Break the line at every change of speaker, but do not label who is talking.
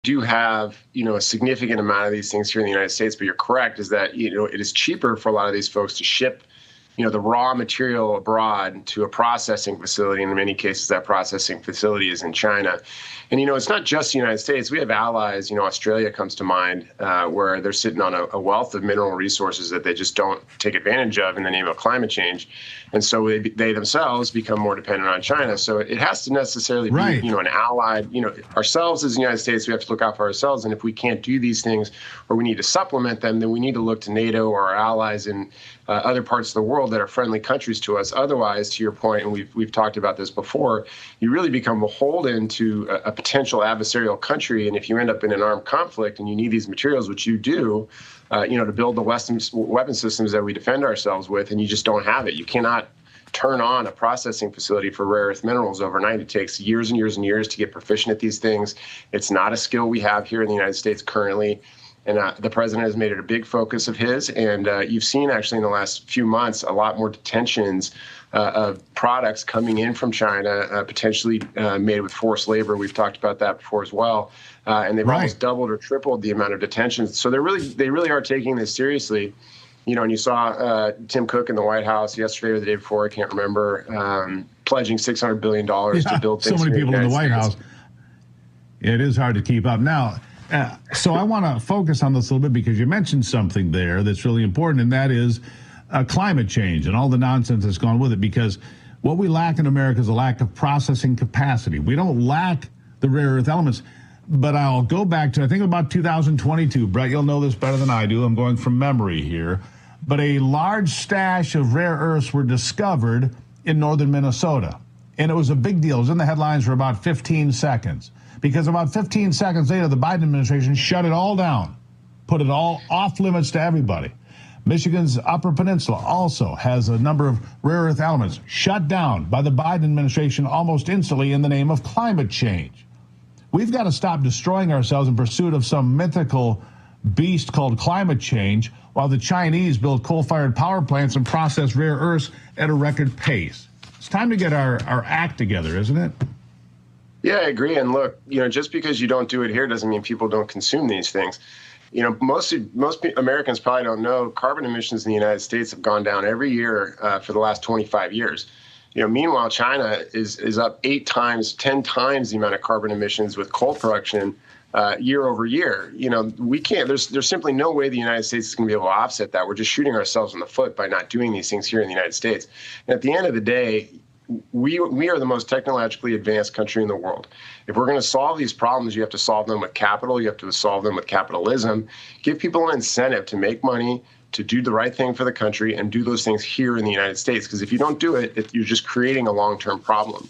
do have, a significant amount of these things here in the United States, but you're correct, is that, it is cheaper for a lot of these folks to ship, the raw material abroad to a processing facility. And in many cases, that processing facility is in China. And, it's not just the United States. We have allies, Australia comes to mind, where they're sitting on a wealth of mineral resources that they just don't take advantage of in the name of climate change. And so they themselves become more dependent on China. So it has to necessarily be, an allied, ourselves as the United States, we have to look out for ourselves. And if we can't do these things or we need to supplement them, then we need to look to NATO or our allies in other parts of the world that are friendly countries to us. Otherwise, to your point, and we've talked about this before, you really become beholden to a potential adversarial country. And if you end up in an armed conflict and you need these materials, which you do, to build the weapon systems that we defend ourselves with, and you just don't have it. You cannot turn on a processing facility for rare earth minerals overnight. It takes years and years and years to get proficient at these things. It's not a skill we have here in the United States currently. And the president has made it a big focus of his. And you've seen actually in the last few months a lot more detentions of products coming in from China, potentially made with forced labor. We've talked about that before as well. And they've almost doubled or tripled the amount of detentions. So they really are taking this seriously. And you saw Tim Cook in the White House yesterday or the day before, I can't remember, pledging $600 billion to build things.
So many people in the White House. It is hard to keep up. Now, so I want to focus on this a little bit because you mentioned something there that's really important, and that is climate change and all the nonsense that's gone with it. Because what we lack in America is a lack of processing capacity. We don't lack the rare earth elements. But I'll go back to, I think about 2022. Brett, you'll know this better than I do. I'm going from memory here. But a large stash of rare earths were discovered in northern Minnesota. And it was a big deal. It was in the headlines for about 15 seconds. Because about 15 seconds later, the Biden administration shut it all down, put it all off limits to everybody. Michigan's Upper Peninsula also has a number of rare earth elements shut down by the Biden administration almost instantly in the name of climate change. We've got to stop destroying ourselves in pursuit of some mythical beast called climate change while the Chinese build coal-fired power plants and process rare earths at a record pace. It's time to get our act together, isn't it?
Yeah, I agree. And look, just because you don't do it here doesn't mean people don't consume these things. Most Americans probably don't know carbon emissions in the United States have gone down every year for the last 25 years. Meanwhile, China is up 8 times, 10 times the amount of carbon emissions with coal production year over year. We can't. There's simply no way the United States is going to be able to offset that. We're just shooting ourselves in the foot by not doing these things here in the United States. And at the end of the day, we are the most technologically advanced country in the world. If we're going to solve these problems, you have to solve them with capital. You have to solve them with capitalism. Give people an incentive to make money, to do the right thing for the country, and do those things here in the United States. Because if you don't do it, you're just creating a long-term problem.